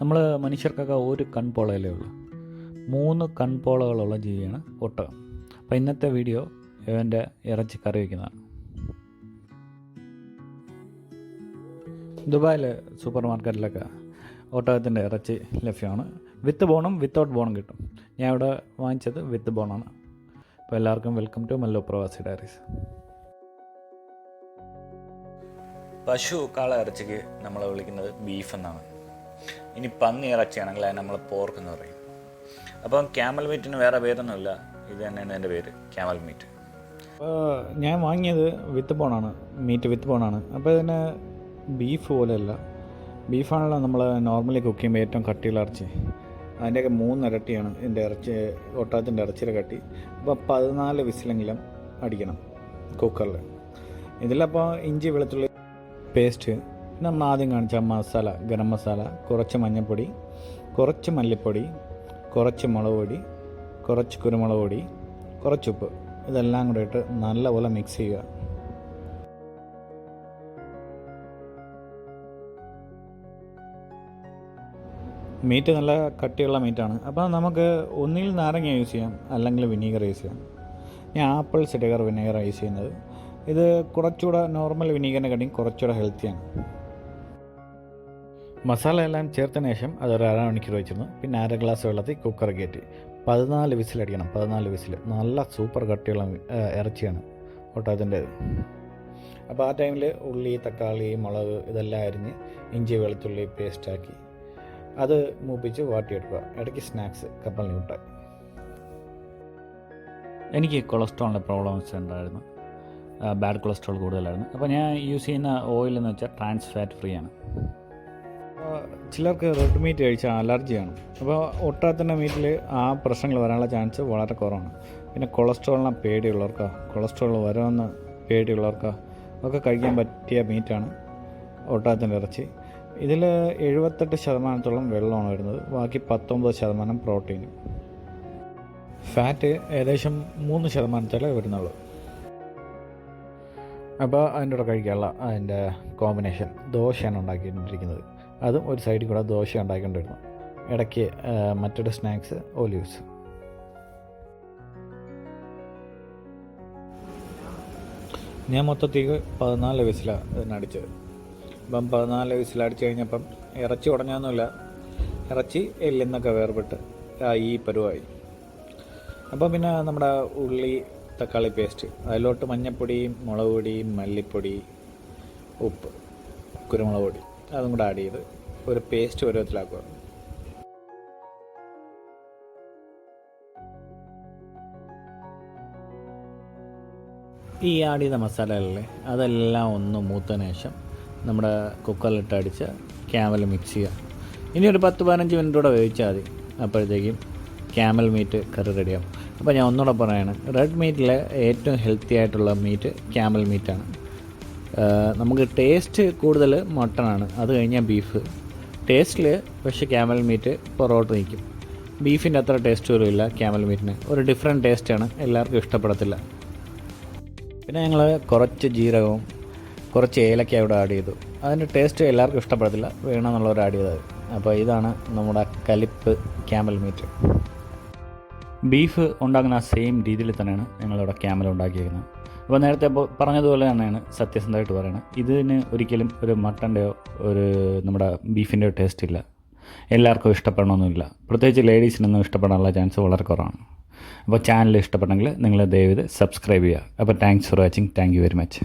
നമ്മൾ മനുഷ്യർക്കൊക്കെ ഒരു കൺപോളയല്ലേ ഉള്ളൂ. 3 കൺപോളകളുള്ള ജീവിയാണ് ഒട്ടകം. അപ്പോൾ ഇന്നത്തെ വീഡിയോ ഇവൻ്റെ ഇറച്ചി കറി വയ്ക്കുന്നതാണ്. ദുബായിൽ സൂപ്പർ മാർക്കറ്റിലൊക്കെ ഒട്ടകത്തിൻ്റെ ഇറച്ചി ലഭ്യമാണ്. വിത്ത് ബോണും വിത്തൗട്ട് ബോണും കിട്ടും. ഞാൻ ഇവിടെ വാങ്ങിച്ചത് വിത്ത് ബോണാണ്. അപ്പോൾ എല്ലാവർക്കും വെൽക്കം ടു മല്ലോ പ്രവാസി ഡയറീസ്. പശു കാള ഇറച്ചിക്ക് നമ്മൾ വിളിക്കുന്നത് ബീഫ് എന്നാണ്. ഇനി പന്നി ഇറച്ചിയാണെങ്കിൽ അത് നമ്മൾ പോർക്ക് എന്ന് പറയും. അപ്പം ക്യാമൽ മീറ്റിന് വേറെ പേരൊന്നുമില്ല, ഇത് തന്നെയാണ് എൻ്റെ പേര്, ക്യാമൽ മീറ്റ്. ഞാൻ വാങ്ങിയത് വിത്ത് ബോണാണ്, മീറ്റ് വിത്ത് ബോണാണ്. അപ്പോൾ ഇതിന് ബീഫ് പോലെയല്ല. ബീഫാണല്ലോ നമ്മൾ നോർമലി കുക്ക് ചെയ്യുമ്പോൾ ഏറ്റവും കട്ടിയുള്ള ഇറച്ചി. അതിൻ്റെയൊക്കെ 3 ഇരട്ടിയാണ് ഇതിൻ്റെ ഇറച്ചി, ഒട്ടകത്തിൻ്റെ ഇറച്ചിയുടെ കട്ടി. അപ്പോൾ 14 വിസിലെങ്കിലും അടിക്കണം കുക്കറിൽ. ഇതിലപ്പോൾ ഇഞ്ചി വെളുത്തുള്ളി പേസ്റ്റ്, നമ്മൾ ആദ്യം കാണിച്ച മസാല, ഗരം മസാല, കുറച്ച് മഞ്ഞൾപ്പൊടി, കുറച്ച് മല്ലിപ്പൊടി, കുറച്ച് മുളക് പൊടി, കുറച്ച് കുരുമുളക് പൊടി, കുറച്ച് ഉപ്പ്, ഇതെല്ലാം കൂടെ ഇട്ട് നല്ലപോലെ മിക്സ് ചെയ്യുക. മീറ്റ് നല്ല കട്ടിയുള്ള മീറ്റാണ്. അപ്പോൾ നമുക്ക് ഒന്നിൽ നാരങ്ങ യൂസ് ചെയ്യാം, അല്ലെങ്കിൽ വിനീഗർ യൂസ് ചെയ്യാം. ഞാൻ ആപ്പിൾ സിഡർ വിനീഗർ യൂസ് ചെയ്യുന്നത്. ഇത് കുറച്ചുകൂടെ നോർമൽ വിനീഗറിനെക്കാട്ടിയും കുറച്ചുകൂടെ ഹെൽത്തിയാണ്. മസാല എല്ലാം ചേർത്തതിന് ശേഷം അതൊരു അരമണിക്കൂർ വെച്ചിരുന്നു. പിന്നെ 1/2 ഗ്ലാസ് വെള്ളത്തിൽ കുക്കർ കയറ്റി 14 വിസിലടിക്കണം. 14 വിസിൽ. നല്ല സൂപ്പർ കട്ടിയുള്ള ഇറച്ചിയാണ് ഒട്ടകത്തിൻ്റേത്. അപ്പോൾ ആ ടൈമിൽ ഉള്ളി, തക്കാളി, മുളക് ഇതെല്ലാം അരിഞ്ഞ് ഇഞ്ചി വെളുത്തുള്ളി പേസ്റ്റാക്കി അത് മൂപ്പിച്ച് വാട്ടിയെടുക്കുക. ഇടയ്ക്ക് സ്നാക്സ്, കപ്പൽ ന്യൂട്ടായി. എനിക്ക് കൊളസ്ട്രോളിൻ്റെ പ്രോബ്ലംസ് ഉണ്ടായിരുന്നു, ബാഡ് കൊളസ്ട്രോൾ കൂടുതലായിരുന്നു. അപ്പോൾ ഞാൻ യൂസ് ചെയ്യുന്ന ഓയിൽ എന്ന് വെച്ചാൽ ട്രാൻസ് ഫാറ്റ് ഫ്രീ ആണ്. ചിലർക്ക് റെഡ് മീറ്റ് കഴിച്ചാൽ അലർജിയാണ്. അപ്പോൾ ഒട്ടകത്തിൻ്റെ മീറ്റിൽ ആ പ്രശ്നങ്ങൾ വരാനുള്ള ചാൻസ് വളരെ കുറവാണ്. പിന്നെ കൊളസ്ട്രോളിനെ പേടിയുള്ളവർക്കോ, കൊളസ്ട്രോൾ വരുമെന്ന് പേടിയുള്ളവർക്കോ ഒക്കെ കഴിക്കാൻ പറ്റിയ മീറ്റാണ് ഒട്ടകത്തിൻ്റെ ഇറച്ചി. ഇതിൽ 78% വെള്ളമാണ് വരുന്നത്, ബാക്കി 19% പ്രോട്ടീൻ. ഫാറ്റ് ഏകദേശം 3% വരുന്നുള്ളൂ. അപ്പോൾ അതിൻ്റെ കൂടെ കഴിക്കാനുള്ള അതിൻ്റെ കോമ്പിനേഷൻ ദോശയാണ് ഉണ്ടാക്കിക്കൊണ്ടിരിക്കുന്നത്. അതും ഒരു സൈഡിൽ കൂടെ ദോശ ഉണ്ടാക്കിക്കൊണ്ടിരുന്നു. ഇടയ്ക്ക് മറ്റൊരു സ്നാക്സ് ഒലിവ്സ്. ഞാൻ മൊത്തത്തിൽ 14 വിസിലാണ് ഇതിനടിച്ചത്. അപ്പം 14 വിസിലടിച്ച് കഴിഞ്ഞപ്പം ഇറച്ചി ഉടഞ്ഞൊന്നുമില്ല, ഇറച്ചി എല്ലിന്നൊക്കെ വേർപെട്ട് ഈ പരുവായി. അപ്പോൾ പിന്നെ നമ്മുടെ ഉള്ളി തക്കാളി പേസ്റ്റ്, അതിലോട്ട് മഞ്ഞൾപ്പൊടി, മുളക് പൊടി, മല്ലിപ്പൊടി, ഉപ്പ്, കുരുമുളക് പൊടി അതും കൂടെ ആഡ് ചെയ്ത് ഒരു പേസ്റ്റ് പരുവത്തിലാക്കുക. ഈ ആഡ് ചെയ്ത മസാലകളിലെ അതെല്ലാം ഒന്ന് മൂത്തതിന് ശേഷം നമ്മുടെ കുക്കറിലിട്ട് അടിച്ച് ക്യാമൽ മിക്സ് ചെയ്യുക. ഇനി ഒരു 10-15 മിനിറ്റ് കൂടെ വേവിച്ചാൽ മതി. അപ്പോഴത്തേക്കും ക്യാമൽ മീറ്റ് കറി റെഡിയാവും. അപ്പോൾ ഞാൻ ഒന്നുകൂടെ പറയാണ്, റെഡ് മീറ്റിലെ ഏറ്റവും ഹെൽത്തി ആയിട്ടുള്ള മീറ്റ് ക്യാമൽ മീറ്റാണ്. നമുക്ക് ടേസ്റ്റ് കൂടുതൽ മട്ടണാണ്, അത് കഴിഞ്ഞാൽ ബീഫ്. ടേസ്റ്റിൽ പക്ഷേ ക്യാമൽ മീറ്റ് പുറകോട്ട് നിൽക്കും. ബീഫിൻ്റെ അത്ര ടേസ്റ്റ് പോലും ഇല്ല ക്യാമൽ മീറ്റിന്. ഒരു ഡിഫറെൻറ്റ് ടേസ്റ്റാണ്, എല്ലാവർക്കും ഇഷ്ടപ്പെടത്തില്ല. പിന്നെ ഞങ്ങൾ കുറച്ച് ജീരകവും കുറച്ച് ഏലക്ക അവിടെ ആഡ് ചെയ്തു. അതിൻ്റെ ടേസ്റ്റ് എല്ലാവർക്കും ഇഷ്ടപ്പെടത്തില്ല, വേണമെന്നുള്ളവർ ആഡ് ചെയ്തത്. അപ്പോൾ ഇതാണ് നമ്മുടെ കലിപ്പ് ക്യാമൽ മീറ്റ്. ബീഫ് ഉണ്ടാക്കുന്ന ആ സെയിം രീതിയിൽ തന്നെയാണ് ഞങ്ങളിവിടെ ക്യാമൽ ഉണ്ടാക്കിയിരിക്കുന്നത്. അപ്പോൾ നേരത്തെ പറഞ്ഞതുപോലെ തന്നെയാണ് സത്യസന്ധമായിട്ട് പറയുന്നത്. ഇതിന് ഒരിക്കലും ഒരു മട്ടൻ്റെയോ ഒരു നമ്മുടെ ബീഫിൻ്റെയോ ടേസ്റ്റ് ഇല്ല. എല്ലാവർക്കും ഇഷ്ടപ്പെടണമെന്നില്ല, പ്രത്യേകിച്ച് ലേഡീസിനൊന്നും ഇഷ്ടപ്പെടാനുള്ള ചാൻസ് വളരെ കുറവാണ്. അപ്പോൾ ചാനൽ ഇഷ്ടപ്പെട്ടെങ്കിൽ നിങ്ങൾ ദയവേത് സബ്സ്ക്രൈബ് ചെയ്യുക. അപ്പോൾ thanks for watching. Thank you very much.